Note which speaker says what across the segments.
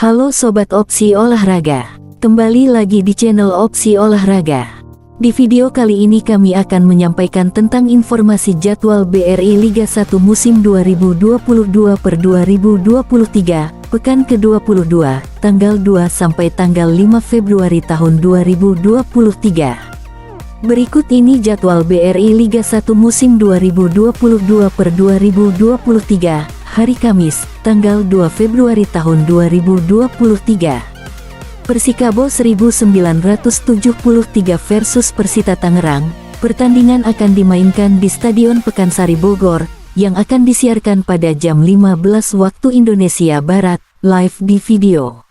Speaker 1: Halo Sobat Opsi Olahraga, kembali lagi di channel Opsi Olahraga. Di video kali ini kami akan menyampaikan tentang informasi jadwal BRI Liga 1 musim 2022 per 2023, pekan ke-22, tanggal 2 sampai tanggal 5 Februari tahun 2023. Berikut ini jadwal BRI Liga 1 musim 2022 per 2023, hari Kamis, tanggal 2 Februari tahun 2023. Persikabo 1973 versus Persita Tangerang. Pertandingan akan dimainkan di Stadion Pekansari Bogor, yang akan disiarkan pada jam 15 waktu Indonesia Barat, live di video.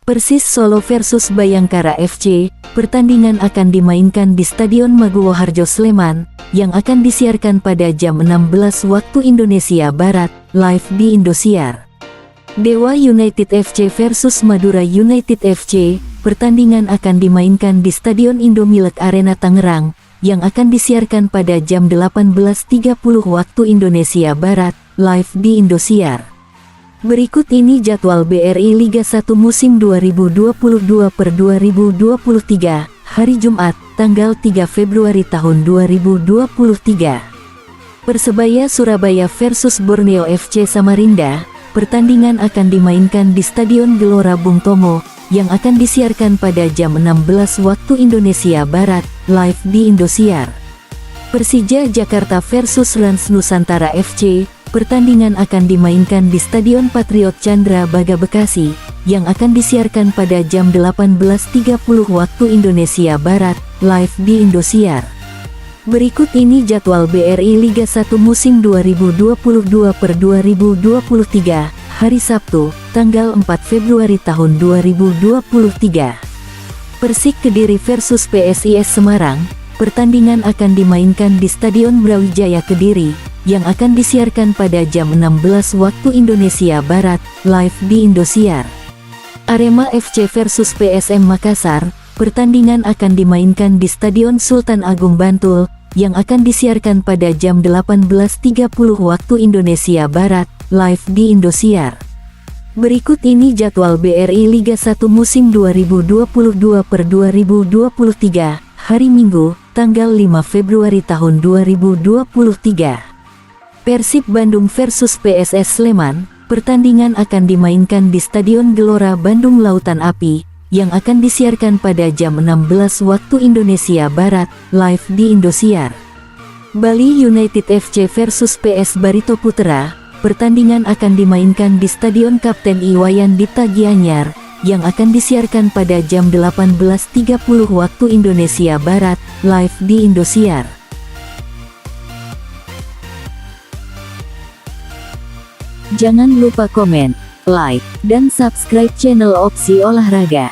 Speaker 1: Persis Solo versus Bayangkara FC. Pertandingan akan dimainkan di Stadion Maguwo Harjo Sleman, yang akan disiarkan pada jam 16 waktu Indonesia Barat, live di Indosiar. Dewa United FC versus Madura United FC. Pertandingan akan dimainkan di Stadion Indomilek Arena Tangerang, yang akan disiarkan pada jam 18.30 waktu Indonesia Barat, live di Indosiar. Berikut ini jadwal BRI Liga 1 musim 2022 per 2023, hari Jumat, tanggal 3 Februari tahun 2023. Persebaya Surabaya versus Borneo FC Samarinda. Pertandingan akan dimainkan di Stadion Gelora Bung Tomo, yang akan disiarkan pada jam 16 waktu Indonesia Barat, live di Indosiar. Persija Jakarta versus Rans Nusantara FC. Pertandingan akan dimainkan di Stadion Patriot Chandra Baga Bekasi, yang akan disiarkan pada jam 18.30 waktu Indonesia Barat, live di Indosiar. Berikut ini jadwal BRI Liga 1 musim 2022 per 2023, hari Sabtu, tanggal 4 Februari tahun 2023. Persik Kediri versus PSIS Semarang. Pertandingan akan dimainkan di Stadion Brawijaya Kediri, yang akan disiarkan pada jam 16 waktu Indonesia Barat, live di Indosiar. Arema FC versus PSM Makassar. Pertandingan akan dimainkan di Stadion Sultan Agung Bantul, yang akan disiarkan pada jam 18.30 waktu Indonesia Barat, live di Indosiar. Berikut ini jadwal BRI Liga 1 musim 2022 per 2023, hari Minggu, tanggal 5 Februari tahun 2023. Persib Bandung versus PSS Sleman. Pertandingan akan dimainkan di Stadion Gelora Bandung Lautan Api, yang akan disiarkan pada jam 16 waktu Indonesia Barat, live di Indosiar. Bali United FC versus PS Barito Putra. Pertandingan akan dimainkan di Stadion Kapten Iwayan Dipta Gianyar, yang akan disiarkan pada jam 18.30 waktu Indonesia Barat, live di Indosiar. Jangan lupa komen, like, dan subscribe channel Opsi Olahraga.